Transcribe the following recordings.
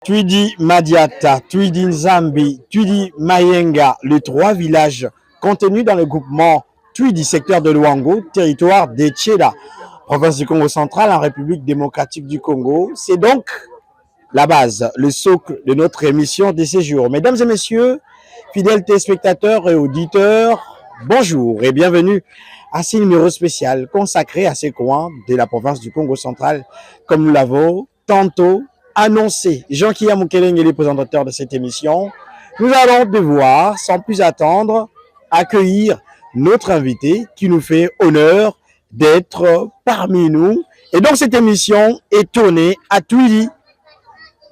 Tuidi Madiata, Tuidi Nzambi, Tuidi Mayenga, les trois villages contenus dans le groupement Tuidi, secteur de Luango, territoire d'Etchela, province du Congo central en République démocratique du Congo. C'est donc la base, le socle de notre émission de ces jours. Mesdames et messieurs, fidèles téléspectateurs et auditeurs, bonjour et bienvenue à ce numéro spécial consacré à ces coins de la province du Congo central, comme nous l'avons tantôt annoncé. Jean-Kia Moukeleng est le présentateur de cette émission. Nous allons devoir, sans plus attendre, accueillir notre invité qui nous fait honneur d'être parmi nous. Et donc cette émission est tournée à Tuidi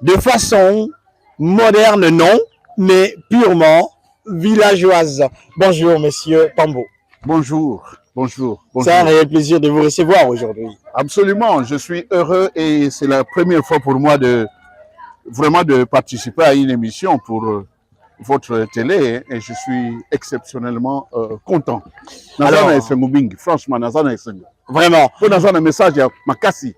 de façon moderne, non, mais purement villageoise. Bonjour, monsieur Pambo. Bonjour, bonjour, bonjour. C'est un réel plaisir de vous recevoir aujourd'hui. Absolument, je suis heureux et c'est la première fois pour moi de participer à une émission pour votre télé et je suis exceptionnellement content. Alors, franchement, vraiment. Pour dans un message à Makassi,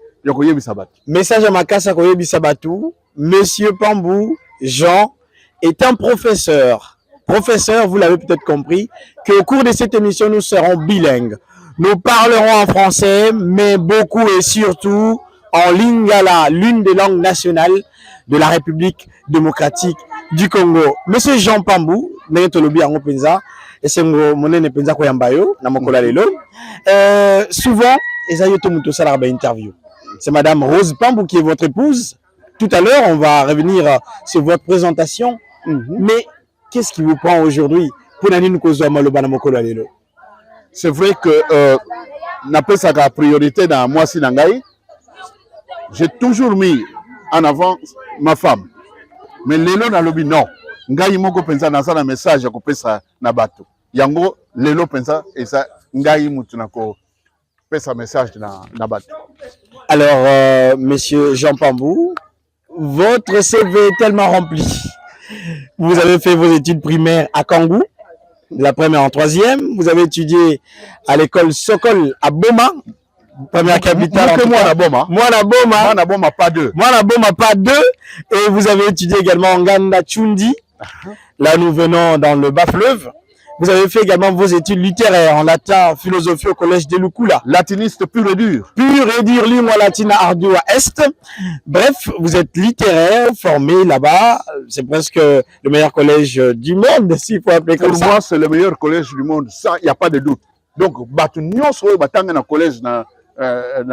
Message à Makassa Koyebi Sabatou, monsieur Pambou Jean est un professeur. Professeur, vous l'avez peut-être compris, qu'au cours de cette émission, nous serons bilingues. Nous parlerons en français, mais beaucoup et surtout en lingala, l'une des langues nationales de la République démocratique du Congo. Monsieur Jean Pambou, souvent, interview. C'est Madame Rose Pambou qui est votre épouse. Tout à l'heure, on va revenir sur votre présentation. Mais qu'est-ce qui vous prend aujourd'hui pour C'est vrai que n'a pas sa priorité dans moi si nangai. J'ai toujours mis en avant ma femme. Mais lelo na lobi non. Ngai moko pensa na sa na message ko pesa na bato. Yango lelo pensa et ça ngai mutu na ko pesa message na bato. Alors monsieur Jean Pambou, votre CV est tellement rempli. Vous avez fait vos études primaires à Kangou, la première en troisième. Vous avez étudié à l'école Sokol à Boma, première capitale. Moi na Boma pas deux. Et vous avez étudié également en Nganda Chundi. Là nous venons dans le bas-fleuve. Vous avez fait également vos études littéraires en latin, philosophie au collège de Lukula. Latiniste pur et dur. Pur et dur, lingua latina ardua est. Bref, vous êtes littéraire, formé là-bas. C'est presque le meilleur collège du monde, s'il faut appeler comme ça. Pour moi, c'est le meilleur collège du monde. Ça, il n'y a pas de doute. Donc, Batunion, soit Batanga na collège na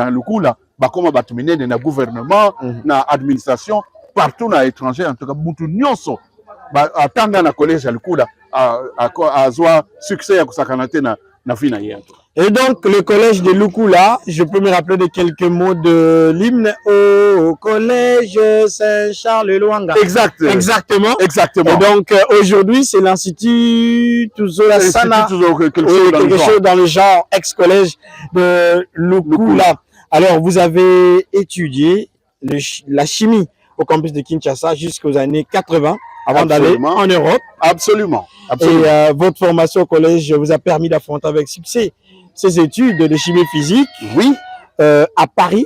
Lukula, Bakoma Batumine, na gouvernement, na administration, partout na étranger, en tout cas, Batunion, Batanga na collège à Lukula. À succès à Kosakanate na fina hier. Et donc le collège de Lukula, je peux me rappeler de quelques mots de l'hymne au collège Saint-Charles-Luanga. Exactement. Et donc aujourd'hui c'est l'institut Tuzola Sana, quelque chose dans le genre ex-collège de Lukula. Alors vous avez étudié la chimie au campus de Kinshasa jusqu'aux années 80. Avant d'aller en Europe. Absolument. Et votre formation au collège vous a permis d'affronter avec succès ces études de chimie physique. Oui. À Paris.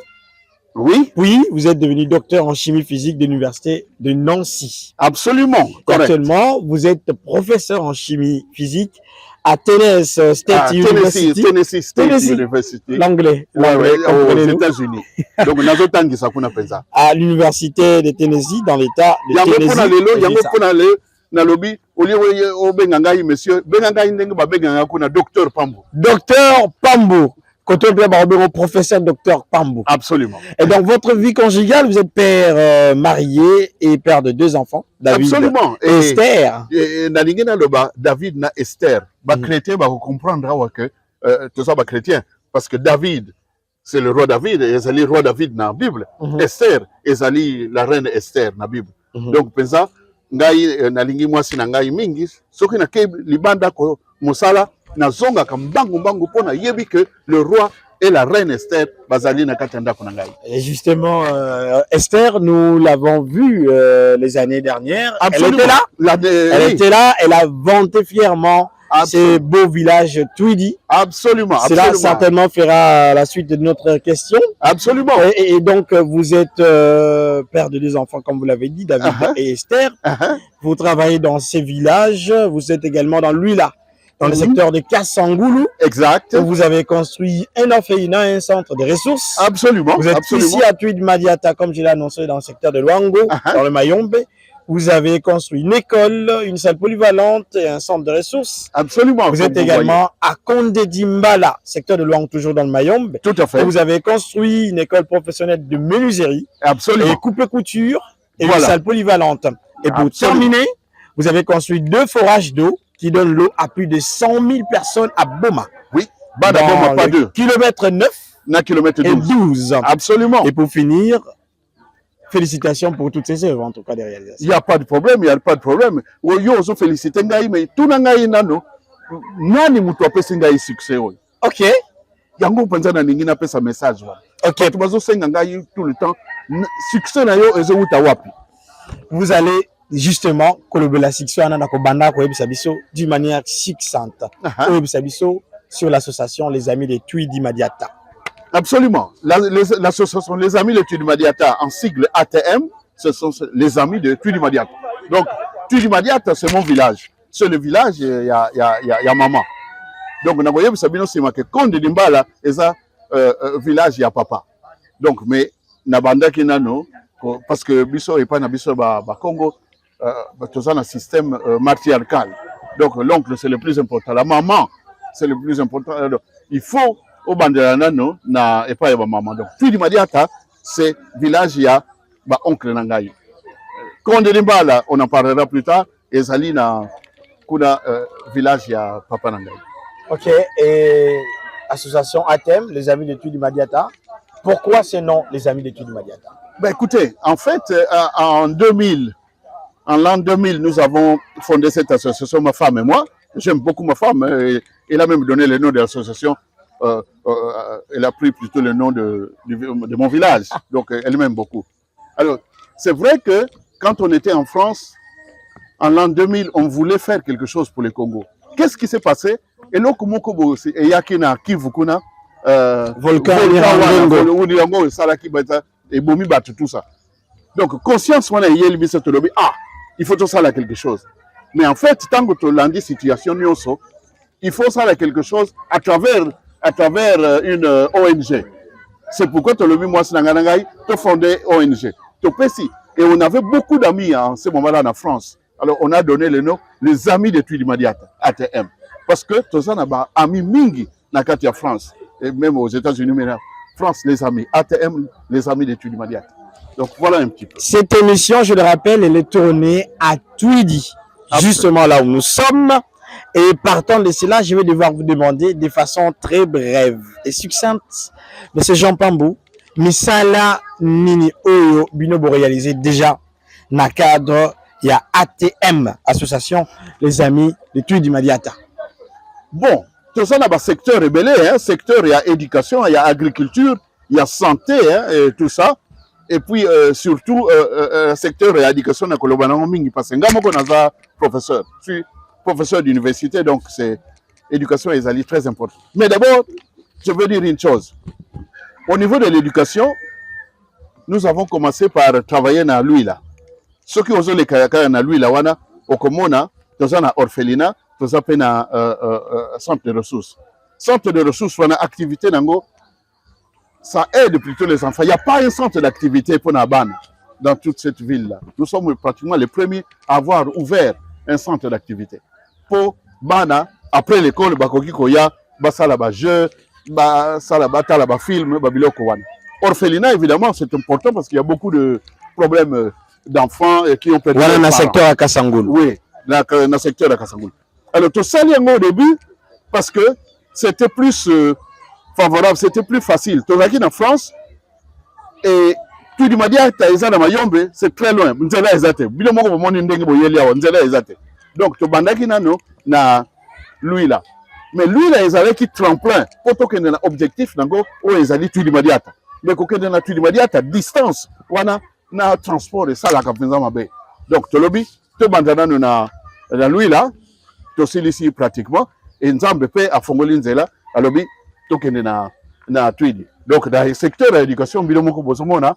Oui. Puis, vous êtes devenu docteur en chimie physique de l'université de Nancy. Absolument. Actuellement, vous êtes professeur en chimie physique à Tennessee State University. Tennessee State University. L'anglais. Aux États-Unis. Donc, à l'université de Tennessee, dans l'état de Tennessee. Docteur Pambou. Professeur docteur Pambou. Absolument. Et donc, votre vie conjugale, vous êtes père marié et père de 2 enfants. David. Absolument. Et Esther. David na Esther. Chrétien va comprendre que tout ça, chrétien. Parce que David, c'est le roi David. Et le roi David dans la Bible. Esther, et la reine Esther dans la Bible. Donc, pensa, ngai nalingi mwasi na ngai mingi. Soki na ke libanda ko musala. Nazonga kambangu pona yebi que le roi et la reine Esther bazali na katanda konangai. Et justement Esther, nous l'avons vu les années dernières. Absolument. Elle était là. Elle a vanté fièrement ces beaux villages Twidi. Absolument. Cela certainement fera la suite de notre question. Absolument. Et donc, vous êtes père de 2 enfants, comme vous l'avez dit, David et Esther. Vous travaillez dans ces villages. Vous êtes également dans l'Huila, dans le secteur de Kassangoulou. Exact. Vous avez construit un orphelinat, un centre de ressources. Absolument. Vous êtes ici à Tweed Madiata, comme je l'ai annoncé, dans le secteur de Luango, dans le Mayombe. Vous avez construit une école, une salle polyvalente et un centre de ressources. Absolument. Vous êtes également à Condé Dimbala, secteur de Luango, toujours dans le Mayombe. Tout à fait. Et vous avez construit une école professionnelle de menuiserie. Absolument. Et coupe-couture et une salle polyvalente. Et pour terminer, vous avez construit 2 forages d'eau qui donnent l'eau à plus de 100 000 personnes à Boma. Oui, Boma, pas 2. Kilomètre 9 kilomètre 12. Absolument. Et pour finir, félicitations pour toutes ces œuvres, en tout cas des réalisations. Il n'y a pas de problème, il n'y a pas de problème. Yo ozo féliciter ngai, mais tout ngai nano, nani mutu apesi ngai succès. Ok. Yango penza na ningi na pesa message. Ok. Tu bazo senga ngai tout le temps. Succès na yo ezo uta wapi. Vous allez justement collaborer la succès na kobanda ko yebisa biso d'une manière succincte. Ko yebisa biso sur l'association Les Amis de Tweedy Madiata. Absolument. L'association Les Amis de Tweedy Madiata, en sigle ATM, ce sont les Amis de Tweedy Madiata. Donc, Tweedy Madiata, c'est mon village. C'est le village, il y a maman. Donc, on a voyé, c'est que Konde Dimbala, et ça, village, il y a papa. Donc, mais, Nabanda Kinano, parce que Bisso et pas Nabisso Congo, tout ça, un système matriarcal. Donc, l'oncle, c'est le plus important. La maman, c'est le plus important. Alors, il faut au Banderanano na et pas ya maman. Donc Tweedy Madiata c'est village ya ba oncle nangai. Konde Dimbala on en parlera plus tard et Zalina kuna village ya papa nangai. OK, et association ATEM Les Amis de Tweedy Madiata. Pourquoi ce nom Les Amis de Tweedy Madiata? Ben écoutez, en fait en l'an 2000 nous avons fondé cette association, ma femme et moi. J'aime beaucoup ma femme et elle a même donné le nom de l'association. Elle a pris plutôt le nom de mon village, donc elle m'aime beaucoup. Alors, c'est vrai que quand on était en France, en l'an 2000, on voulait faire quelque chose pour le Congo. Qu'est-ce qui s'est passé? Et là, et Yakina, Kivukuna, Volcan, et Bomi battu tout ça. Donc, conscience, il faut tout ça là quelque chose. Mais en fait, tant que tu l'as dit, situation, il faut ça là quelque chose à travers une ONG. C'est pourquoi tu as mis moi, tu as fondé ONG. Et on avait beaucoup d'amis en ce moment-là en France. Alors on a donné le nom Les Amis de Tweedy Madiata, ATM. Parce que tu as amis mingi dans la France. Et même aux États-Unis, mais France, les amis. ATM, Les Amis de Tweedy Madiata. Donc voilà un petit peu. Cette émission, je le rappelle, elle est tournée à Tweedy. Justement là où nous sommes. Et partant de cela, je vais devoir vous demander de façon très brève et succincte, M. Jean Pambou, Misala Nini Oyo Binobo réalisé déjà dans le cadre, il y a ATM, Association Les Amis de Tweedy Madiata. Bon, tout ça, dans le secteur rebellé, hein, secteur, il y a éducation, il y a agriculture, il y a santé, hein, et tout ça. Et puis, surtout, secteur éducation, parce que je suis professeur. Je suis professeur d'université, donc c'est l'éducation est très importante. Mais d'abord, je veux dire une chose. Au niveau de l'éducation, nous avons commencé par travailler dans l'huile. Ceux qui ont les kayaka dans l'huile, au Komona, dans un orphelinat, dans un centre de ressources. Centre de ressources, on a activité ça aide plutôt les enfants. Il n'y a pas un centre d'activité pour Naban dans toute cette ville-là. Nous sommes pratiquement les premiers à avoir ouvert un centre d'activité. Pour Bana, après l'école, Bakoki Koya, Basala Bajeu, Basala Batala Bafilm, Babiloko Wan. Orphelinat, évidemment, c'est important parce qu'il y a beaucoup de problèmes d'enfants qui ont perdu. Voilà, dans le secteur à Kassangoul. Oui, dans le secteur à Kassangoul. Alors, tout ça, au début, parce que c'était plus favorable, c'était plus facile. Tu es en France, et Tweedy Madiata, c'est très loin. Donc, tu es na lui là. Mais lui là, ils avaient qui tremplin. Pour que un objectif, où ils allaient Tweedy Madiata. Mais quand on a Tweedy Madiata, distance, on a transport et ça, la capitaine Mabé. Donc, tu lobby, tu bandana na lui là. tosilisi pratiquement et nzambe pe afongoli nzela alobi tokende na twidi. Donc dans le secteur de l'éducation bilo moko bozomona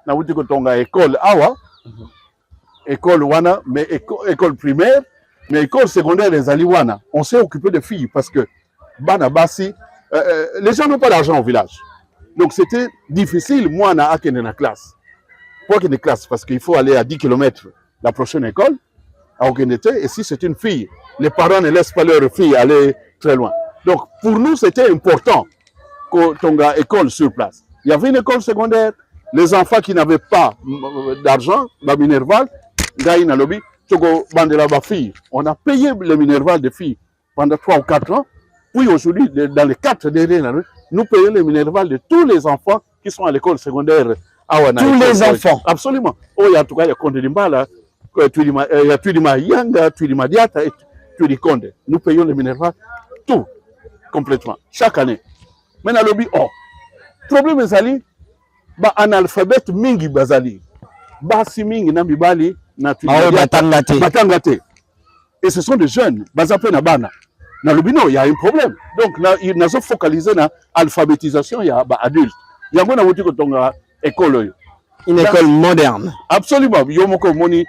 na wuti ko tonga école awa école wana mais école primaire mais école secondaire les ali wana on s'est occupé de filles parce que bana basi les gens n'ont pas d'argent au village. Donc c'était difficile moi na akende na classe. Pour qu'il y ait des classes parce qu'il faut aller à 10 km la prochaine école à Okenete et si c'est une fille, les parents ne laissent pas leur fille aller très loin. Donc pour nous c'était important qu'on ait une école sur place. Il y avait une école secondaire, les enfants qui n'avaient pas d'argent, la Minerval, on a payé le Minerval des filles pendant 3 ou 4 ans. Puis aujourd'hui, dans les 4 dernières années, nous payons le Minerval de tous les enfants qui sont à l'école secondaire. Tous les enfants. Absolument. Oh, il y a tout cas, il y a Konde Limbala, il y a Tuilima Yanga, Tuilima Diata et Tuili Konde. Nous payons le Minerval tout, complètement, chaque année. Maintenant, lobby, oh, problème est ali, ba analphabète mingi bazali, ba si mingi na mibali na batangate. Et ce sont des jeunes, bazape na bana. Na lobby non, il y a un problème. Donc il n'a pas focalisé na alphabétisation, il y a ba adulte. Il y a una wuti ko tonga école. Une école moderne. Absolument. Yomoko moni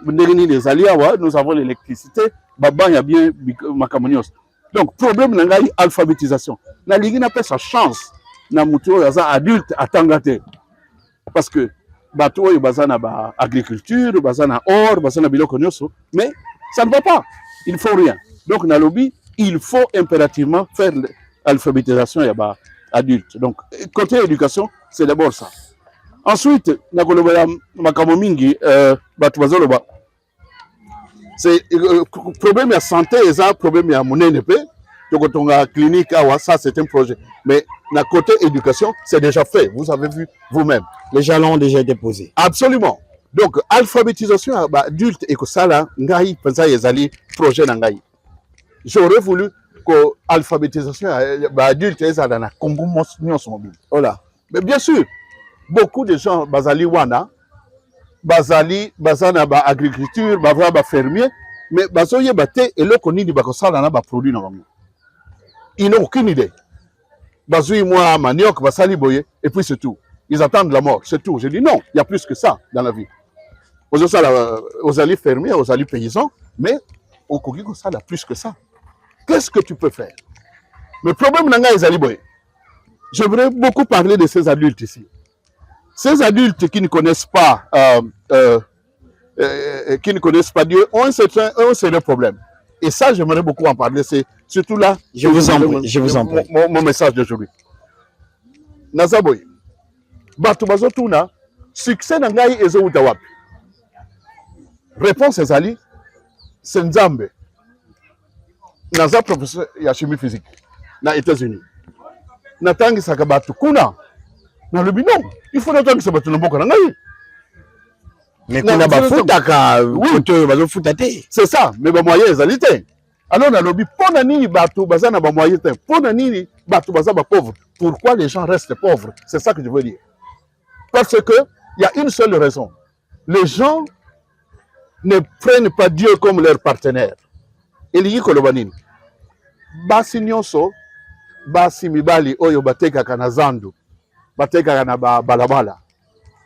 ndengini les aliawa, nous avons l'électricité, baba y a bien makamonios. Donc, problème n'a alphabétisation. Na ligi n'a pas sa chance. Na mutuo yaza adulte atangate. Parce que bateau y bazana ba agriculture, bazana or, bazana biloko nyoso, mais ça ne va pas. Il faut rien. Donc na lobby, il faut impérativement faire l'alphabétisation ya ba adulte. Donc côté éducation, c'est d'abord ça. Ensuite, na koloba makamo mingi batu bazoloba. C'est problème de santé et ça problème de monnaie donc clinique ça c'est un projet mais la côté éducation c'est déjà fait, vous avez vu vous-même, les jalons ont déjà été posés. Absolument. Donc alphabétisation adulte et que ça là ngai pensa ezali projet ngai. J'aurais voulu que alphabétisation adulte ezala na Congo mobile. Voilà. Mais bien sûr beaucoup de gens bazali wana bazali bazana ba agriculture ba fermier mais bazoye baté et le koni di bakosala na ba produit na bango. Ils n'ont aucune idée. Bazoui moi manioc basali boye et puis c'est tout. Ils attendent la mort, c'est tout. Je dis non, il y a plus que ça dans la vie. Aux alliés fermiers, aux alliés paysans, mais au Kogiko ça a plus que ça. Qu'est-ce que tu peux faire? Le problème nanga les alliés boye. J'aimerais beaucoup parler de ces adultes ici. Ces adultes qui ne connaissent pas Dieu ont un certain problème. Et ça, j'aimerais beaucoup en parler. C'est surtout là. Je vous en prie. Mon message d'aujourd'hui. Nazaboy. Batubazo tuna. Succès n'angai ezo utawapi. Réponse ezali. C'est Nzambe. Naza professeur ya chimie physique. Na États-Unis. Natangi sakabatu kuna. Na le binon. Il faut natangi sabatu n'importe n'angai. Mais qu'on a bafutaka, c'est ça, mais ba moyen ezalité. Alors na lobby pona nini bato bazana ba moyen te, pona nini bato bazaba pauvre. Pourquoi les gens restent pauvres? C'est ça que je veux dire. Parce que il y a une seule raison. Les gens ne prennent pas Dieu comme leur partenaire. Eliyi kolobanini. Basi nyonso, basi mibali oyo bateka kana zandu, bateka kana balabala.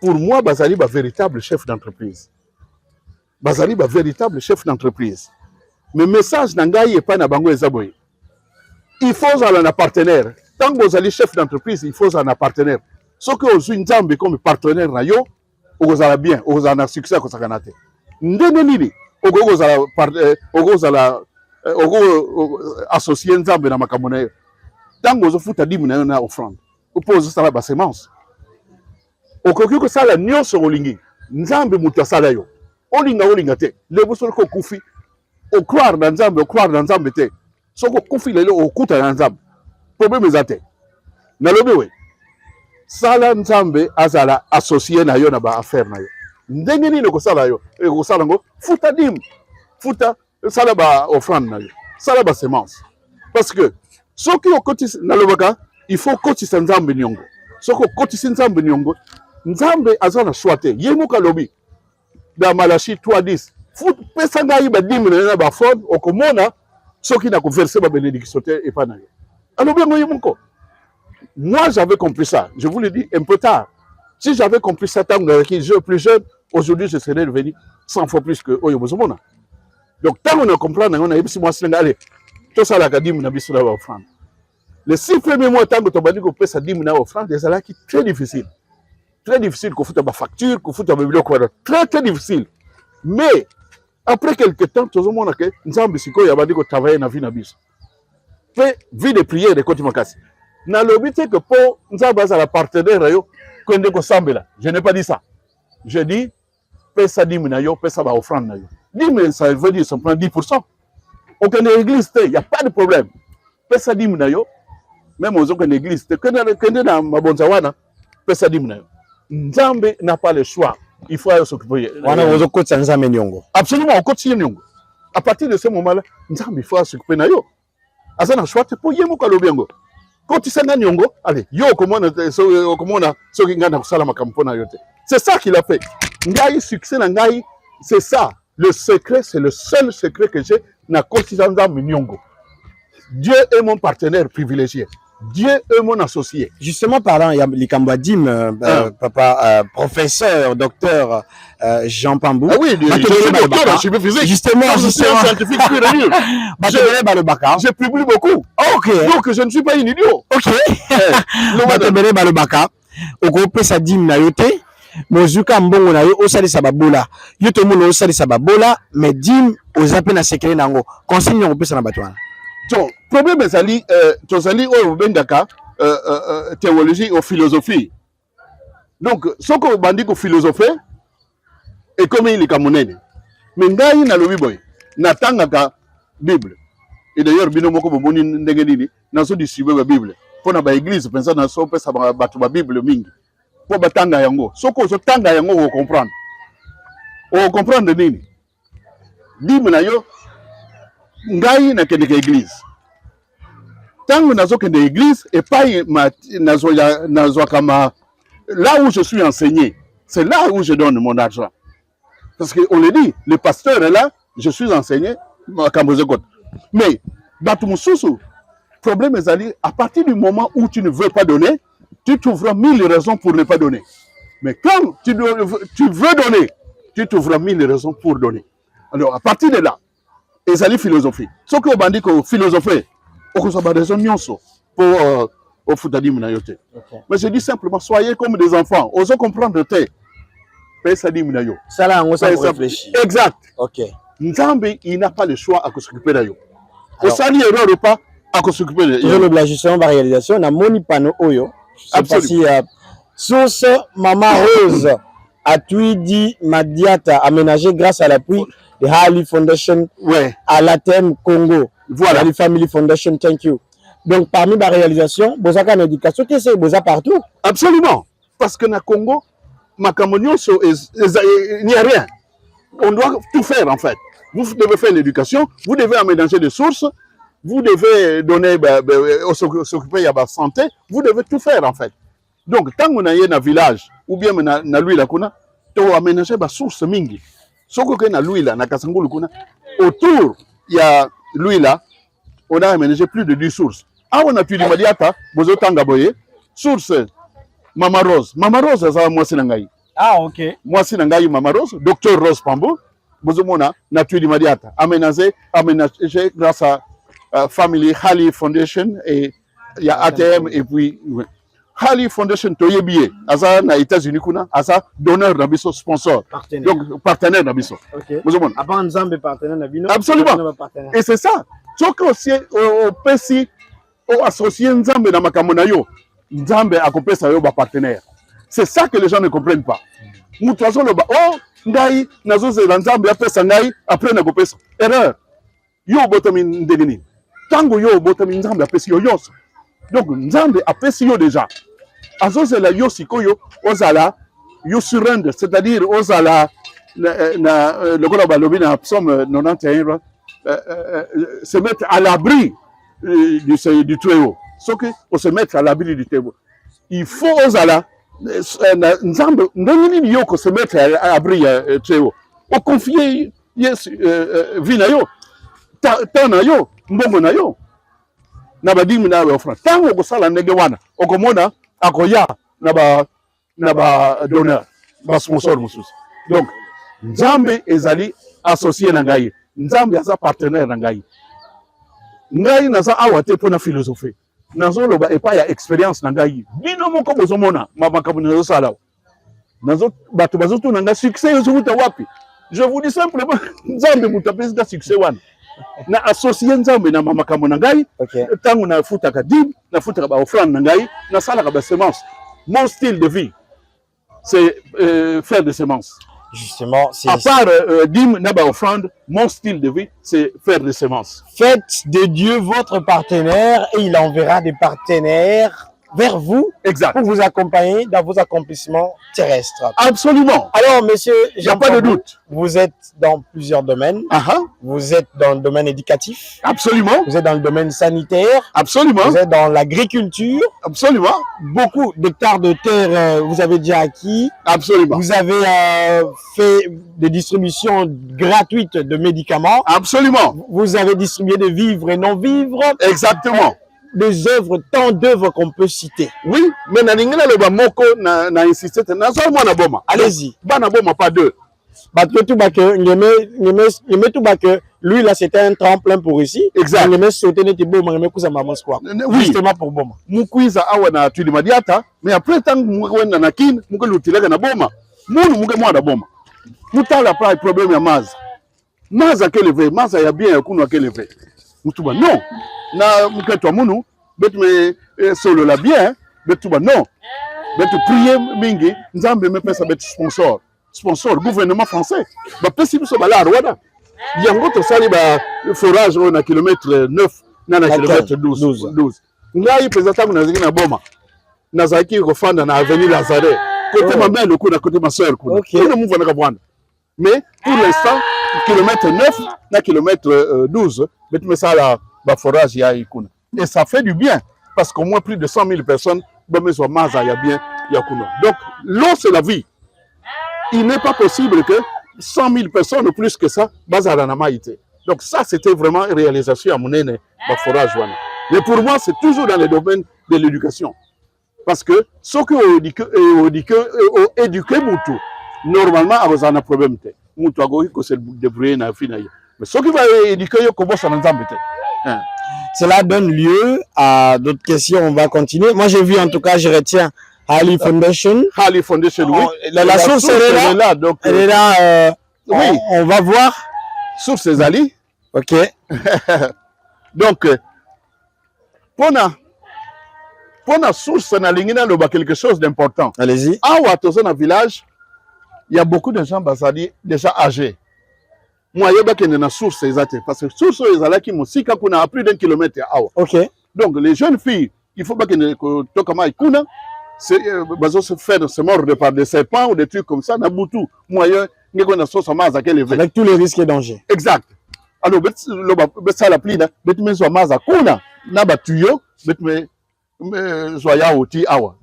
Pour moi, Bazali est un véritable chef d'entreprise. Bazali est un véritable chef d'entreprise. Mais le message n'angaye est pas na bango ezaboy. Il faut un partenaire. Tant que vous allez chef d'entreprise, il faut un partenaire. Ce que vous avez un comme partenaire, vous avez bien, vous avez un succès à Kosakanate. Ndenenili, vous allez associer un zambe na makamone. Tant que vous avez une offrande, vous posez ça la sémence. Okoki ko sala nyonso olingi nzambe mutu asala yo olinga te lebo soko kufi o croire dans nzambe te soko kufi lelo okuta na nzambe problème ezate na lobi we sala nzambe azala associé na yo na ba affaire na yo ndenge nini ko sala yo e ko sala ngo futa sala ba offrande na yo sala ba semence parce que soki okoti na lobaka il faut kotisa nzambe nyongo soko kotisa nzambe nyongo Nzambe azana choité yemuka lobi da Malachi 3:10 pesa ngai ba 10 na ba fond okomona ceux qui n'ont versé ma bénédiction et pas nayo. Alors bien moi j'avais compris ça, je vous le dis un peu tard. Si j'avais compris ça tant que je suis plus jeune, aujourd'hui je serais devenu 100 fois plus que Oyobozomona. Donc tant qu'on a compris, on a eu moi allez, tout ça la gadim n'a pas offrande. Les 6 premiers mois tant que tu as dit que ça dit n'a offrande, c'est là qui très difficile. Très difficile qu'on foute ma facture, qu'on foute ma bibliothèque, très très difficile. Mais après quelques temps, tout le monde a dit que nous avons dit que travailler dans la vie n'abuse. Fait vie de prière de côté Makassi. Dans le but que pour nous avons la partenaire je n'ai pas dit ça. Je dis paie ça 10 000 paie ça va offrande. 10 000 ça veut dire ça prend 10%. Aucune église il n'y a pas de problème. Paie ça 10 000 même aux autres églises que dans ma bonzawana paie ça 10 000. Nzambe n'a pas le choix. Il faut s'occuper. Absolument, on continue Nyongo. À partir de ce moment-là, Nzambe il faut s'occuper de yo. Azana choix pour yemo kalobiango. Quand tu sais Nyongo, allez, yo comment on a ce qui gagne ça la makampona yote. C'est ça qu'il a fait. Ngai succès ngai, c'est ça. Le secret, c'est le seul secret que j'ai na constitution Nzambe Nyongo. Dieu est mon partenaire privilégié. Dieu est mon associé. Justement, parlant, il y a Likamba Dim, papa, professeur, docteur Jean Pambou. Ah oui, docteur en chimie physique. Justement, scientifique j'ai publié beaucoup. Ok. Donc, je ne suis pas un idiot. Ok. Au groupe, ça dim na yote. Mozuka mbongo na yo osali sababola. Yo to muno osali sababola, mais dim ozape na secret nango. Consigne on peut ça na batwana. Donc, problème est au Bendaka, théologie ou philosophie. Donc, ce qu'on va dire que philosophie, et comme il est camonène. Mais ngai na lobi boy, na tangaka Bible. Et d'ailleurs, binomoko bomoni ndengeni, na so distribuer la Bible. Pour na ba église, pensa na so pesa ba Bible mingi. Pour batanga yango. Ce qu'on so tanga yango on comprendre. On comprendre nini? Bible na yo ngai na kende église. Tant nazo kende église et pas nazo kama là où je suis enseigné, c'est là où je donne mon argent. Parce qu'on le dit, le pasteur est là, je suis enseigné mais le problème est à partir du moment où tu ne veux pas donner, tu trouveras 1000 raisons pour ne pas donner. Mais quand tu veux donner, tu trouveras 1000 raisons pour donner. Alors à partir de là, et ali philosophie. Ce que on dit que philosophie, on a des raisons pour au foutadim na yote. Mais je dis simplement, soyez comme des enfants, osons comprendre te. Pesadim na yo. Ça là, on s'en réfléchit. Exact. Ok. Nzambe, il n'a pas le choix à s'occuper de yo. Au sali erreur pas à s'occuper de yo. Je le justement par réalisation, na moni pano oyo. Absolument. Source Maman Rose a Twidi Madiata aménagé grâce à l'appui de Hali Foundation à l'ATM Congo. Voilà. Hali Family Foundation, thank you. Donc parmi ma réalisation, Bozaka en éducation, qu'est-ce que c'est Boza partout? Absolument. Parce que na Congo, il n'y a rien. On doit tout faire en fait. Vous devez faire l'éducation, vous devez aménager des sources, vous devez donner, s'occuper de la santé, vous devez tout faire en fait. Donc, tant qu'on a un village, ou bien na lui la kuna, tu dois aménager des sources mingi. Ce que na lui la, na Kasangulu kuna, autour, il y a lui là, on a aménagé plus de 10 sources. Ah, on a pu dire, Madiata, Bozo Tangaboye, source, Mama Rose. Mama Rose, ça moi c'est nangai. Ah, ok. Moi c'est nangai Mama Rose, docteur Rose Pambou, Bozo Mona, na pu dire, Madiata, aménagé grâce à Family Hali Foundation et il y a ATM et puis Hali Foundation toyebiye asa na États-Unis kuna asa donneur nabiso sponsor partenaire. Donc partenaire nabiso. OK. Bozomona. Avant Nzambe partenaire nabino. Absolument. Et c'est ça. Toko aussi au pesi au associé Nzambe na makambo na yo. Nzambe akopesa yo ba partenaire. C'est ça que les gens ne comprennent pas. Mutu azo loba oh ngai nazo ze Nzambe apesa ngai après na kopesa. Erreur. Yo botomi ndengeni. Tango yo botomi Nzambe apesi yo yoso. Donc Nzambe apesi yo déjà. Azozela yo sikoyo ozala yo surrender, c'est-à-dire ozala le kola balobi na psaume 91 se mettre à l'abri du Très-Haut. Ce que on se mettre à l'abri du Très-Haut. Il faut ozala Nzambe ndongini yo ko se mettre à l'abri du Très-Haut. On confier yes vina yo ta na yo mbongo na yo na badimi na offrande tango kosala ndenge wana okomona akoya na ba donneur ba sponsor mosusu. Donc nzambe ezali associé na ngai, nzambe aza partenaire na ngai. Ngai naza awa te mpona philosophie, nazoloba epai ya expérience na ngai. Bino moko bozomona makambo nazosala bato bazotuna ngai succès ezowuta wapi. Je vous dis simplement nzambe moto apesi nga succès wana na associé nzambe na makambo na ngai. Ntango nafutaka dîme, nafutaka baoffrande na ngai, nasalaka basemence. Mon style de vie c'est faire des semences. Justement, à part dîme na offrande, mon style de vie c'est faire des semences. Faites de Dieu votre partenaire et il enverra des partenaires vers vous, exact, pour vous accompagner dans vos accomplissements terrestres. Absolument. Alors, monsieur, il n'y a pas de doute. Vous êtes dans plusieurs domaines. Vous êtes dans le domaine éducatif. Absolument. Vous êtes dans le domaine sanitaire. Absolument. Vous êtes dans l'agriculture. Absolument. Beaucoup d'hectares de terre, vous avez déjà acquis. Absolument. Vous avez fait des distributions gratuites de médicaments. Absolument. Vous avez distribué des vivres et non-vivres. Exactement. Des œuvres, tant d'œuvres qu'on peut citer. Oui, mais na insisté na boma. Allez-y. Bana boma pas deux. Lui là c'était un tremplin pour ici. Exact. Oui. Justement pour boma. Mukwiza awa na tuli madiata, mais après tant mwenda na kin, mukelutileka na boma. Munu mukemwada boma. Mutala pa problème ya maza. Maza keleve, maza ya bien ya kuno keleve. Mutuba non. Na muketwa munu betume solo la bien betuba non betu prier mingi nzambe me pesa betu sponsor gouvernement français ba pesi biso bala Rwanda yango to sali ba forage na kilomètre 9 na kilomètre 12 ngai pesa tangu na zingine boma na zaki ko fanda na avenue Lazare côté ma mère ko na côté ma sœur ko na mvu na kabwanda mais pour l'instant kilomètre 9 na kilomètre 12 betu me sala ba forage ya ikuna. Et ça fait du bien, parce qu'au moins plus de 100 000 personnes, donc l'eau c'est la vie. Il n'est pas possible que 100 000 personnes ou plus que ça, donc ça c'était vraiment une réalisation à mon aîné, ma forage. Mais pour moi c'est toujours dans le domaine de l'éducation. Parce que ce que éduquer Moutou, normalement avec un problème. Moutou a go se débrouiller na finaille. Mais ce qui va éduquer, comment ça nous embête. Cela donne lieu à d'autres questions. On va continuer. Moi, j'ai vu, en tout cas, je retiens Ali Foundation. Ali Foundation, oui. La source, elle est là. Donc, elle est là. Oui. On va voir. Source, c'est Ali. OK. Donc, pour la source, on a quelque chose d'important. Allez-y. À Ouatozona village, il y a beaucoup de gens déjà âgés. Moi, je suis dans la source exacte. Parce que la source est qui a plus d'un kilomètre à Awa. Ok. Donc, les jeunes filles, il faut pas que se faire se mordre par des serpents ou des trucs comme ça. Moi, avec tous les risques et dangers. Exact. Alors,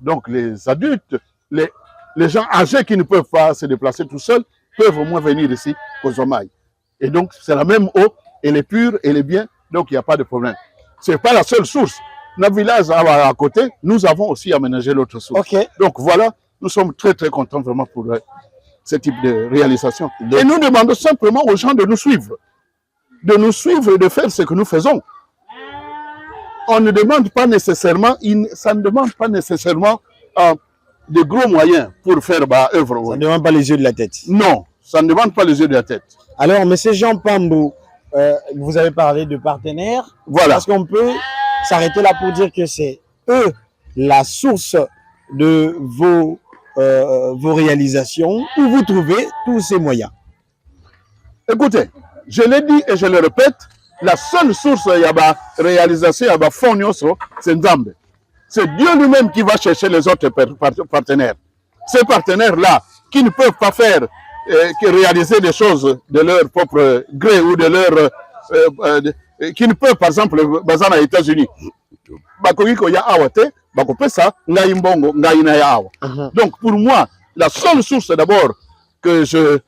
donc, les adultes, les gens âgés qui ne peuvent pas se déplacer tout seuls, peuvent au moins venir ici au Zomaï. Et donc, c'est la même eau, elle est pure, elle est bien, donc il n'y a pas de problème. Ce n'est pas la seule source. Dans le village à côté, nous avons aussi aménagé l'autre source. Okay. Donc voilà, nous sommes très très contents vraiment pour ce type de réalisation. Et nous demandons simplement aux gens de nous suivre et de faire ce que nous faisons. On ne demande pas nécessairement, ça ne demande pas nécessairement de gros moyens pour faire œuvre. Ça ne demande pas les yeux de la tête. Non, ça ne demande pas les yeux de la tête. Alors, M. Jean Pambou, vous avez parlé de partenaires. Voilà. Est-ce qu'on peut s'arrêter là pour dire que c'est eux la source de vos réalisations, où vous trouvez tous ces moyens? Écoutez, je l'ai dit et je le répète, la seule source de la réalisation de c'est Nzambe. C'est Dieu lui-même qui va chercher les autres partenaires. Ces partenaires-là, qui ne peuvent pas faire, réaliser des choses de leur propre gré ou de leur... qui ne peuvent, par exemple, bazar aux États-Unis. Donc, pour moi, la seule source d'abord que je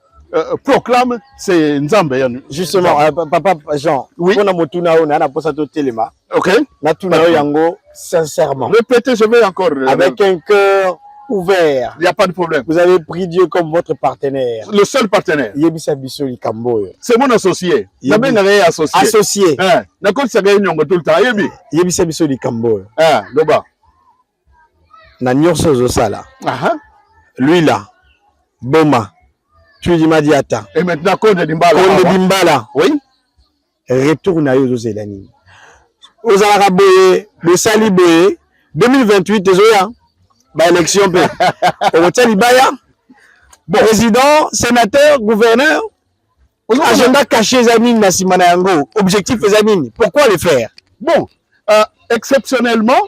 proclame, c'est Nzambe. Justement, papa Jean, oui. On a motuna on a posa to telema. Ok. Natuna yango sincèrement. Répétez, je vais encore. Avec un cœur ouvert. Il n'y a pas de problème. Vous avez pris Dieu comme votre partenaire. Le seul partenaire. Yebisa biso likambo. C'est mon associé. Yebisa associé. Associé. Nakon saga nyongo tout le temps. Yebisa biso likambo. Loba. Na nyonso zosala. Lui là. Boma. Tuidi Madiata. Et maintenant Konde Dimbala. Konde Dimbala. Oui. Retourne à Yozozelani. Aux Arabes, le Sali Boye, 2028, Zoya. Bah, élection, bon, président, sénateur, gouverneur, agenda caché, Zamine, Nassimana Yango, objectif, Zamine. Pourquoi le faire? Bon, exceptionnellement,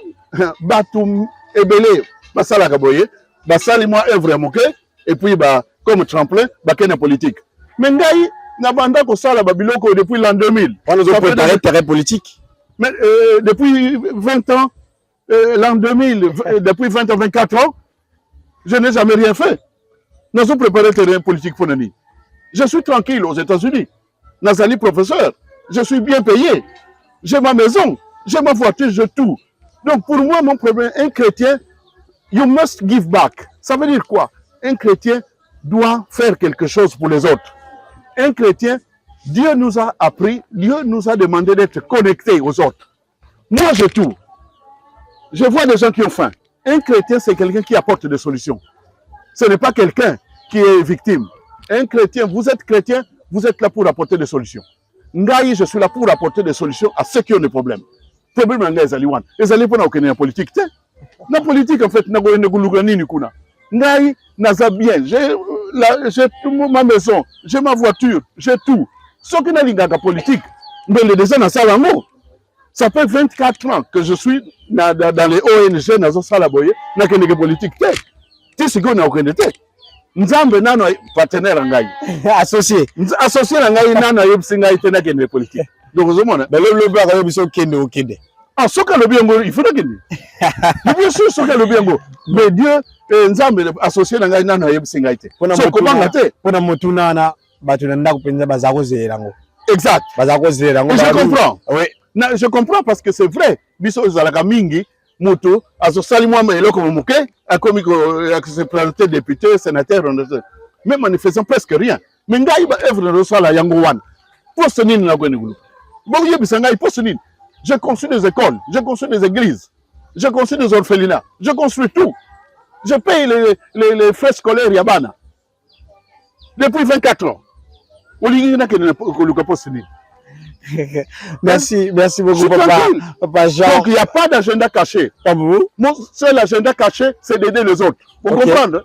Batoum Ebele, Basala Kaboye, Basali moi œuvre moqué, et puis, comme tremplin, Bakena politique. Mais Ngaï, Nabanda Kosala Babiloko depuis l'an 2000. On nous a préparé terrain politique. Mais depuis 20 ans, l'an 2000, depuis 20 à 24 ans, je n'ai jamais rien fait. Nous avons préparé le terrain politique pour Nani. Je suis tranquille aux États-Unis. Nazali professeur, je suis bien payé. J'ai ma maison, j'ai ma voiture, j'ai tout. Donc pour moi, mon problème, un chrétien, you must give back. Ça veut dire quoi? Un chrétien doit faire quelque chose pour les autres. Un chrétien, Dieu nous a appris, Dieu nous a demandé d'être connectés aux autres. Moi, j'ai tout. Je vois des gens qui ont faim. Un chrétien, c'est quelqu'un qui apporte des solutions. Ce n'est pas quelqu'un qui est victime. Un chrétien, vous êtes chrétien, vous êtes là pour apporter des solutions. Ngaï, je suis là pour apporter des solutions à ceux qui ont des problèmes. Problème, les Aliwan. Les Aliwan n'ont aucune politique. La politique, en fait, n'a pas de Ngaï, n'a bien. J'ai ma maison, j'ai ma voiture, j'ai tout. Ce qui n'a pas de politique, mais les dessins dans ça, ça fait 24 ans que je suis dans les ONG, dans les Salaboye, dans les politiques. Tu sais qu'on a aucun été. Nzambe nano partenaire ngai. Associé. Associé ngai nano yebsinga ite na kende politique. Donc vous montrez. Mais le bloc a besoin kende au kende. Ah, soka le biengo, il faut kende. Bien sûr soka le biengo. Mais Dieu Nzambe associé ngai nano yebsinga ite. So comment ngate? Pona motuna na batu na ndako penza bazako zerango. Exact. Bazako zerango. Je comprends. Oui. Je comprends parce que c'est vrai. Biso zalaka mingi. Moto, asosali moi mais eloko momuke, a commis que se présenté député, sénateur, même en ne faisant presque rien. Mais ngai ba œuvre de sala yango wan. Poste nini na kwene gulu. Bon yebisa ngai poste nini. Je construis des écoles, je construis des églises, je construis des orphelinats, je construis tout. Je paye les frais scolaires yabana. Depuis 24 ans. Olingi na kene ko poste nini. Merci beaucoup, papa Jean. Donc, il n'y a pas d'agenda caché. Comme vous? Mon seul agenda caché, c'est d'aider les autres. Vous comprenez?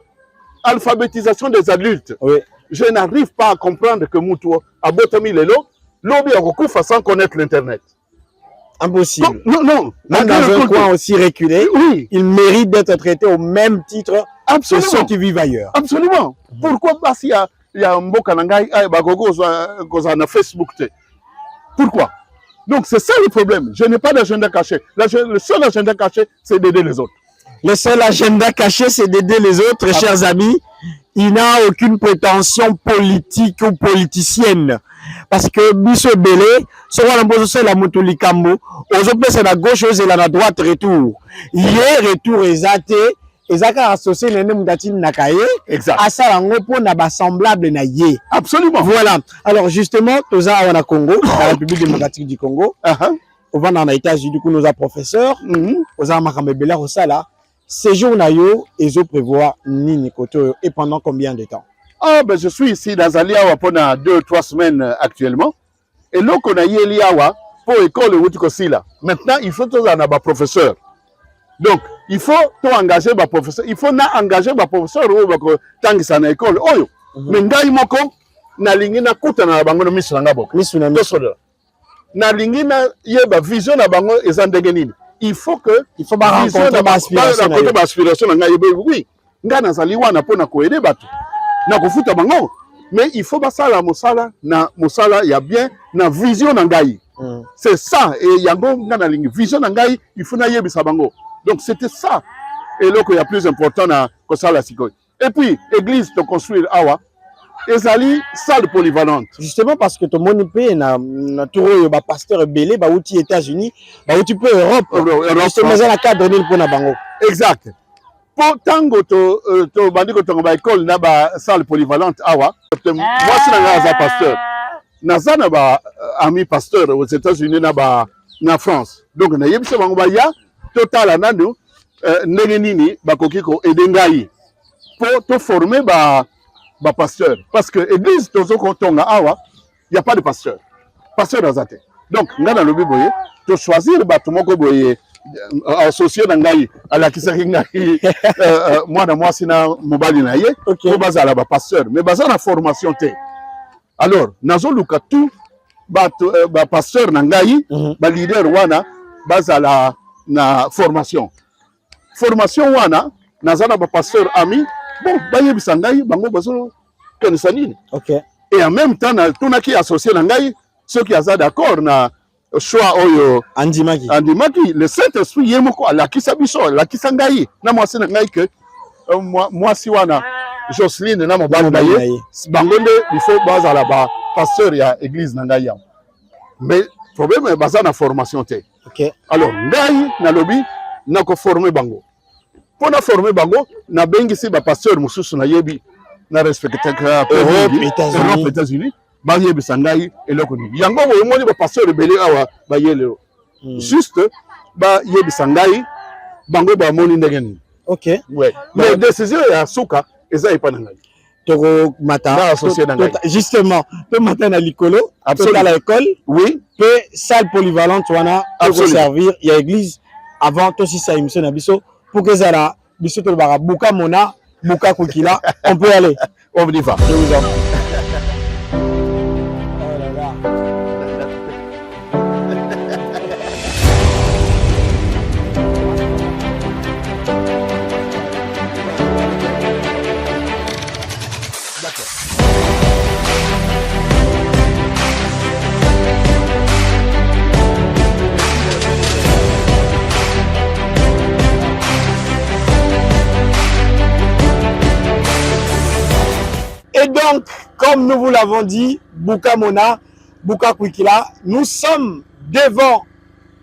Alphabétisation des adultes. Oui. Je n'arrive pas à comprendre que Moutou a botami lelo, l'obi a recours sans connaître l'Internet. Impossible. Non. Même dans un coin aussi reculé, oui. Il mérite d'être traité au même titre que ceux qui vivent ailleurs. Absolument. Pourquoi parce qu'il y a un beau kanangai, na Facebook. Pourquoi? Donc c'est ça le problème. Je n'ai pas d'agenda caché. Le seul agenda caché, c'est d'aider les autres. Le seul agenda caché, c'est d'aider les autres, chers amis. Il n'a aucune prétention politique ou politicienne. Parce que Biso Belé, soit la Motuli Kambo, aux autres, c'est la gauche, c'est la droite, retour. Hier, retour exact. Ezaka associé les noms d'Atim Nakaye. Exact. À ça, on a pas semblable na yé. Absolument. Voilà. Alors, justement, tous à Wana Congo, la République démocratique du Congo. On va dans les États-Unis, du coup, nous avons professeurs. Aux Amakambebela, au Sala. Séjour Nayo, et je prévois Nini Koto. Et pendant combien de temps? Ah, ben, je suis ici dans Aliawa pendant 2-3 semaines actuellement. Et là, on a eu Aliawa pour l'école de Wutukosila. Maintenant, il faut tous en avoir professeur. Donc, il faut engager ma professeur. Il faut engager ma professeur au tangisa na école. Oyo. Mais ngai moko na lingi na kuta na bango no misu nga boko. Misu na na lingi na yeba vision na bango ezandenge nini. Il faut rencontrer ma aspiration na ngai oui. Nga na zali wana pona ko aider batu. Na ko futa bango. Mais il faut basala mosala na mosala ya bien na vision na ngai. C'est ça et yango nga na lingi vision na ngai il faut na yebisa bango. Donc c'était ça. Et là qu'il y a plus important dans Kosala Sikoy. Et puis, église de construire Awa. ezali salle polyvalente. Justement parce que ton monde pe na tour ba pasteur belé ba outi États-Unis, ba outi pe Europe. Justement dans la cadre ni pour na bango. Exact. Pour tango to bandiko to ba école na ba salle polyvalente awa. Moi c'est un pasteur. Nazana ba ami pasteur aux États-Unis na France. Donc na yebisa bango ba ya total nanu ndenge nini bakoki ko edengai pour te former ba pasteur parce que église tozo ko tonga awa il y a pas de pasteur. Pasteur azate. Donc ngana lobi boye to choisir bato moko boye associé na ngai ala kisaki ngai mwana mwasi na mobali na ye ko bazala ba pasteur mais bazana formation te. Alors nazo luka tout ba pasteur na ngai ba leader wana bazala na formation wana nazana ba pasteur ami bon ba yebisa ngai bango bazo connaître nini. OK. Et en même temps na tunaki associé na ngai ceux qui aza d'accord na choix oyo andimaki le Saint-Esprit yemoko alakisa biso alakisa ngai na mwasi na ngai que mwasi wana Jocelyne na mobali na ye bango nde il faut bazala ba pasteur ya église na ngai ya. Mais problème baza na formation te. OK. Alors ngai na lobi na ko former bango. Pour na former bango na bengisi ba pasteur mususu na yebi na respecter Europe États-Unis ba yebisa ngai eloko ni. Yango bo moni ba pasteur belé awa ba yelelo. Juste ba yebisa ngai bango ba moni ndenge ni. OK. Ouais. Mais décision ya suka eza epa na ngai. Toko matin justement peu matin à l'école à l'école oui peu salle polyvalente wana pour servir il y a église avant tout si ça émission na biso pour que ça la biso to bara buka mona buka kukila on peut aller on y va. Je vous en Et donc, comme nous vous l'avons dit, Buka Mona, Buka Kwikila, nous sommes devant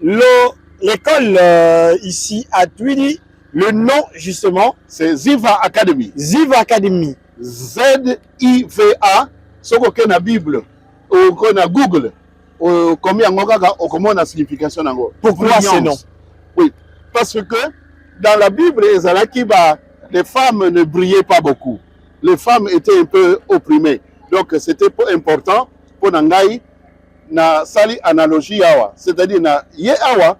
l'école ici à Twidi. Le nom, justement, c'est Ziva Academy. Ziva Academy. Z-I-V-A. Ce qu'on a na Bible, ou qu'on a Google, ou combien on a la signification. Pourquoi ce nom? Oui, parce que dans la Bible, les femmes ne brillaient pas beaucoup. Les femmes étaient un peu opprimées. Donc, c'était important pour Nangai na sali analogie awa. C'est-à-dire, na ye awa,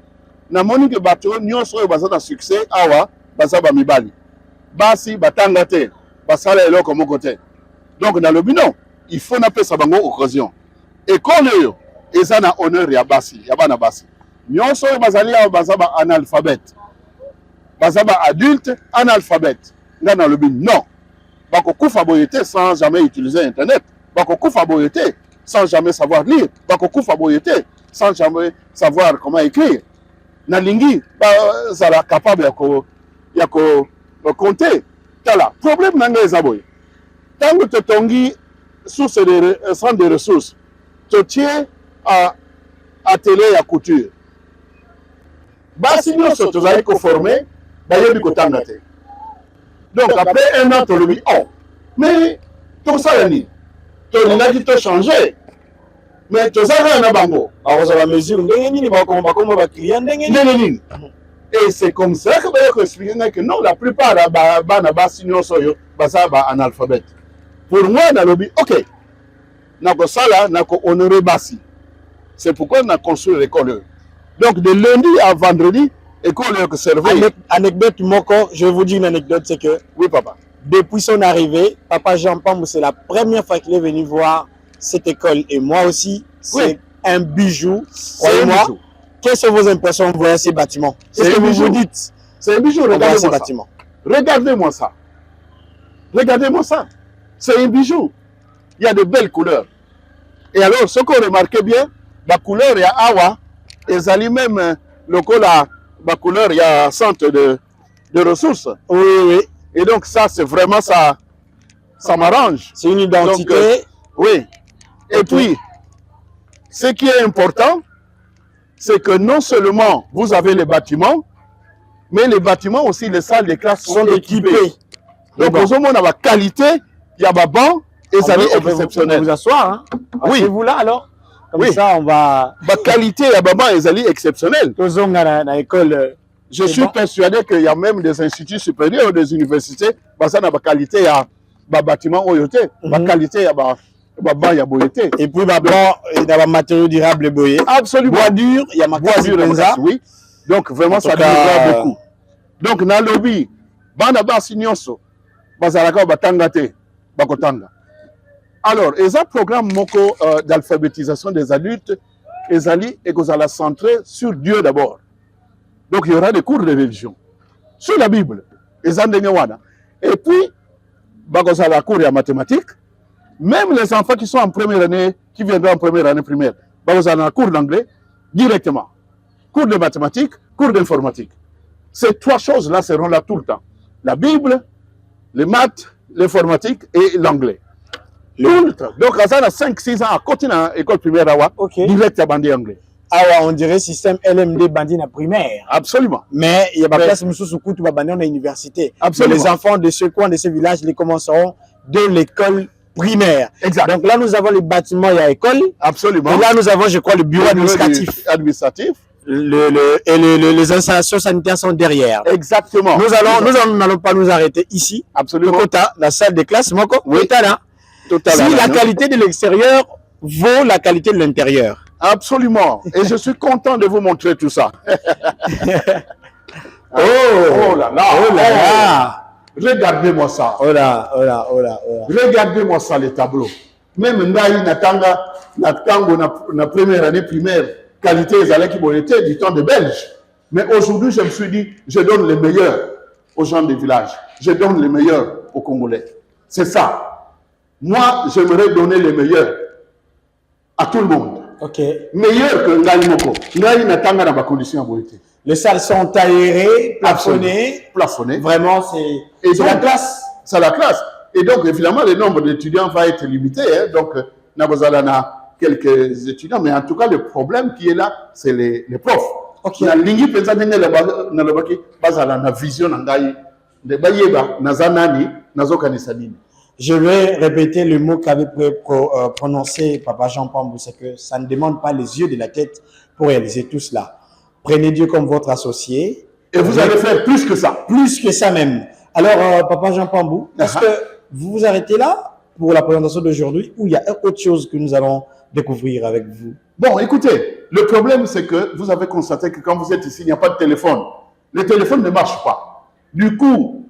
na monique bateau, nyonso yo bazana succès awa, bazaba mibali. Basi, batangate, basala eloko moko te. Donc, dans le binon, il faut nape sabango occasion. Et comme yo, eza na honneur ya basi, ya bana basi. Nyonso yo bazali awa, bazaba analphabète. Bazaba adulte, analphabète. Là, dans le binon, non. Bakokufa boyete sans jamais utiliser Internet. Bakokufa boyete sans jamais savoir lire. Bakokufa boyete sans jamais savoir comment écrire. Nalingi, ça capable ya compter. Tala, problème nanga ezaboy. Tant que tu tongi sous ces centres de ressources, tu tiens à télé à couture. Basi nous sommes allés conformer, d'ailleurs du côté d'Angleterre. Donc après un an, tu as dit, oh, mais tout ça, tu as dit, tu as changé. Mais tu as dit, bango. Alors, ça va mesurer, et c'est comme ça que je vais expliquer que non, la plupart des gens sont analphabètes. Pour moi, on a dit, ok, on a honoré Bassi. C'est pourquoi on a construit l'école. Donc de lundi à vendredi, école que servait. Anecdote Moko, je vais vous dire une anecdote, c'est que oui papa. Depuis son arrivée, papa Jean Pambou, c'est la première fois qu'il est venu voir cette école et moi aussi, c'est un bijou. Croyez-moi. Quelles sont vos impressions en voyant ces bâtiments? Qu'est-ce que vous dites? C'est un bijou, regardez ces bâtiments. Regardez-moi ça. Regardez-moi ça. C'est un bijou. Il y a de belles couleurs. Et alors, ce qu'on remarque bien, la couleur, il y a awa, et ça même le cola. Ma couleur, il y a un centre de ressources. Oui, oui. Et donc ça, c'est vraiment ça. ça m'arrange. C'est une identité. Donc, oui. Et puis, ce qui est important, c'est que non seulement vous avez les bâtiments, mais les bâtiments aussi, les salles de classe sont équipées. Donc, au moins, on a la qualité, il y a des bancs, et ça est exceptionnel. Vous asseoir, hein? Oui. Asseyez-vous là alors. Comme ça, on va. La qualité, il y a des bancs, et ça est exceptionnel. Je suis persuadé qu'il y a même des instituts supérieurs, des universités, ça a la qualité, il y a des bâtiments oyoté, la qualité, il y a des boyauté. Et puis, il y a des matériaux durables boyés. Absolument. Bois dur, il y a ma bois dur, oui. Donc, vraiment, ça durera beaucoup. Donc, dans le lobby, bana basi nyonso, bazalaka batanga te, bakotanga. Alors, il y a un programme d'alphabétisation des adultes, et que ça la centrer sur Dieu d'abord. Donc, il y aura des cours de religion sur la Bible. Et puis, il y a cours de mathématiques. Même les enfants qui sont en première année, qui viendront en première année primaire, il y a un cours d'anglais directement. Cours de mathématiques, cours d'informatique. Ces trois choses-là seront là tout le temps. La Bible, les maths, l'informatique et l'anglais. Tout le temps. Donc, ça a 5-6 ans à côté de l'école primaire, direct à bandit anglais. On dirait système LMD bandit en primaire. Absolument. Mais il y a pas de place sous coutu bandit en université. Absolument. Les enfants de ce coin, de ce village, ils commenceront de l'école primaire. Exact. Donc là, nous avons les bâtiments, il y a l'école. Absolument. Et là, nous avons, je crois, le bureau administratif. Les installations sanitaires sont derrière. Exactement. Nous n'allons pas nous arrêter ici. Absolument. La salle de classe, oui. Si la qualité de l'extérieur vaut la qualité de l'intérieur. Absolument. Et je suis content de vous montrer tout ça. Oh là là. Regardez-moi ça. Oh là. Regardez-moi ça, les tableaux. Même Ndaï Natanga, na première année primaire, qualité qui du temps de Belge. Mais aujourd'hui, je me suis dit, je donne le meilleur aux gens des villages. Je donne le meilleur aux Congolais. C'est ça. Moi, j'aimerais donner le meilleur à tout le monde. Ok. Meilleur que Ndaï Moko. Ndaï Natanga dans ma condition à beauté. Les salles sont aérées, plafonnées. Plafonnées. Vraiment, c'est la classe. C'est la classe. Et donc, évidemment, le nombre d'étudiants va être limité. Hein. Donc, nous avons quelques étudiants. Mais en tout cas, le problème qui est là, c'est les profs. Ok. La ligne pensée la vision de Bayeba, Nazanani, Nazokanisani. Je vais répéter le mot qu'avait prononcé Papa Jean Pambou, c'est que ça ne demande pas les yeux de la tête pour réaliser tout cela. Prenez Dieu comme votre associé. Et vous allez faire plus que ça. Plus que ça même. Alors, Papa Jean Pambou, est-ce que vous vous arrêtez là pour la présentation d'aujourd'hui ou il y a autre chose que nous allons découvrir avec vous? Bon, écoutez, le problème c'est que vous avez constaté que quand vous êtes ici, il n'y a pas de téléphone. Le téléphone ne marche pas. Du coup,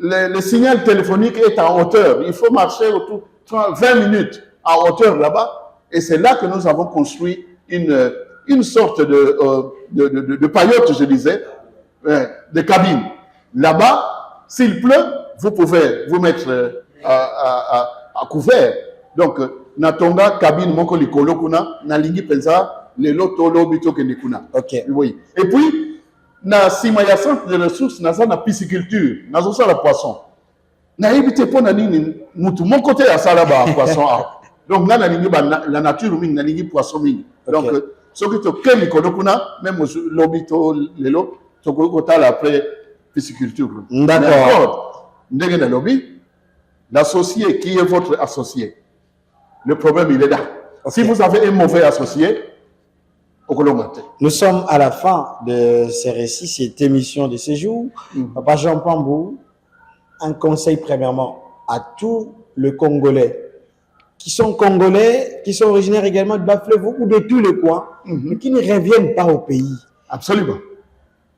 le signal téléphonique est en hauteur. Il faut marcher autour 20 minutes en hauteur là-bas. Et c'est là que nous avons construit une sorte de paillote, je disais, de cabine. Là-bas, s'il pleut, vous pouvez vous mettre à couvert. Donc, natonga cabine moko likolo kuna na lingi penza le loto lobito kendikuna. Ok. Oui. Et puis na sima ya centre de ressources na za na pisciculture, na zo la poisson. Na éviter pour na nini mutu mon côté ya sala ba poisson. Donc na lingi ba la nature mingi na lingi poisson mingi. Donc ce que to ken likolo kuna même lobito lelo to ko tala après pisciculture. D'accord. Ndenge na lobby, l'associé qui est votre associé. Le problème, il est là. Okay. Si vous avez un mauvais associé, nous sommes à la fin de ces récits, cette émission de séjour. Papa Jean Pambou, un conseil premièrement à tous les Congolais qui sont originaires également de Bas-Fleuve ou de tous les coins, mais qui ne reviennent pas au pays. Absolument.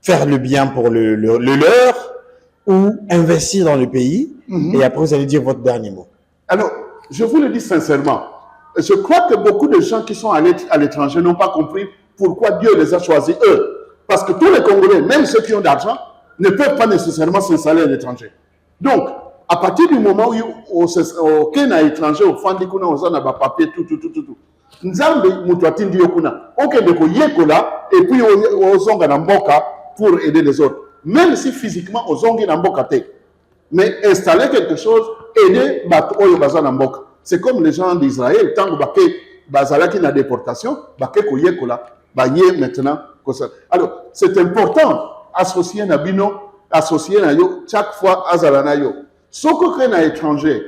Faire le bien pour le leur ou investir dans le pays. Et après, vous allez dire votre dernier mot. Alors, je vous le dis sincèrement, je crois que beaucoup de gens qui sont allés à l'étranger n'ont pas compris pourquoi Dieu les a choisis eux. Parce que tous les Congolais, même ceux qui ont d'argent, ne peuvent pas nécessairement s'installer à l'étranger. Donc, à partir du moment où au Kenya étranger, au Fandikuna, on a papier, tout. Nzambe mutwati ndiyo kuna. Ok, ndeko yekola, et puis aux zonga na mboka pour aider les autres. Même si physiquement, aux zongi na mboka te. Mais installer quelque chose, aider Bato Oyo Bazana Mboka. C'est comme les gens d'Israël, tant que Bazala qui n'a déportation, Baké Koye Kola, Baye maintenant. Alors, c'est important, associer Nabino, associer Nayo, chaque fois Azalanayo. Ce que crée un étranger,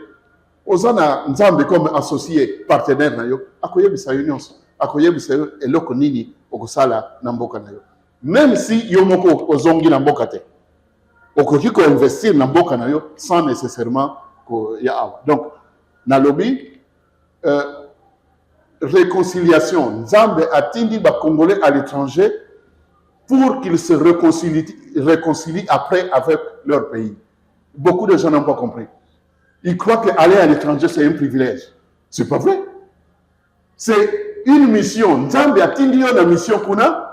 Ozana Nzambe comme associé, partenaire Nayo, Akoye Bisa Union, Akoye Bisa Eloko Nini, Okosala Namboka Nayo. Même si Yomoko Ozongi Namboka Te. Okoki ko investir na mboka na yo sans nécessairement ko ya awa. Donc na lobby réconciliation Nzambe atindi ba Congolais à l'étranger pour qu'ils se réconcilient après avec leur pays. Beaucoup de gens n'ont pas compris. Ils croient qu'aller à l'étranger c'est un privilège. C'est pas vrai. C'est une mission. Nzambe atindi yo na mission kuna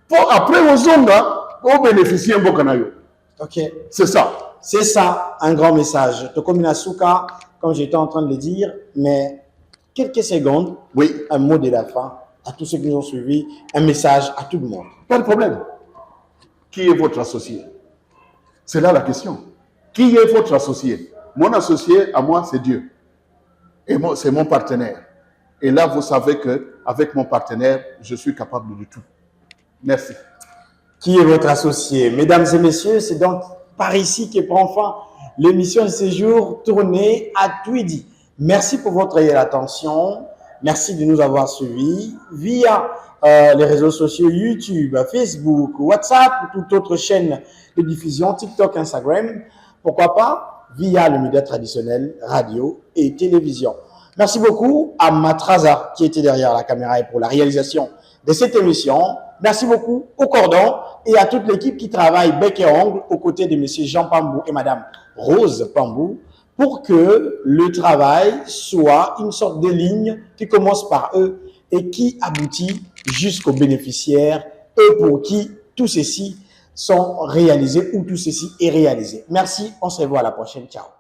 pour après ozonga pour bénéficier mboka na yo. Ok. C'est ça. C'est ça, un grand message. Tokomina Souka, comme j'étais en train de le dire, mais quelques secondes, oui. Un mot de la fin à tous ceux qui nous ont suivis, un message à tout le monde. Pas de problème. Qui est votre associé? C'est là la question. Qui est votre associé? Mon associé, à moi, c'est Dieu. Et moi, c'est mon partenaire. Et là, vous savez qu'avec mon partenaire, je suis capable de tout. Merci. Qui est votre associé? Mesdames et messieurs, c'est donc par ici que prend fin l'émission de ce jour tournée à Tweedy. Merci pour votre réelle attention. Merci de nous avoir suivis via les réseaux sociaux YouTube, Facebook, WhatsApp ou toute autre chaîne de diffusion, TikTok, Instagram. Pourquoi pas via le média traditionnel, radio et télévision. Merci beaucoup à Matraza qui était derrière la caméra et pour la réalisation de cette émission. Merci beaucoup au Cordon et à toute l'équipe qui travaille bec et ongle aux côtés de M. Jean Pambou et Mme Rose Pambou pour que le travail soit une sorte de ligne qui commence par eux et qui aboutit jusqu'aux bénéficiaires, eux pour qui tout ceci sont réalisés ou tout ceci est réalisé. Merci, on se revoit à la prochaine. Ciao.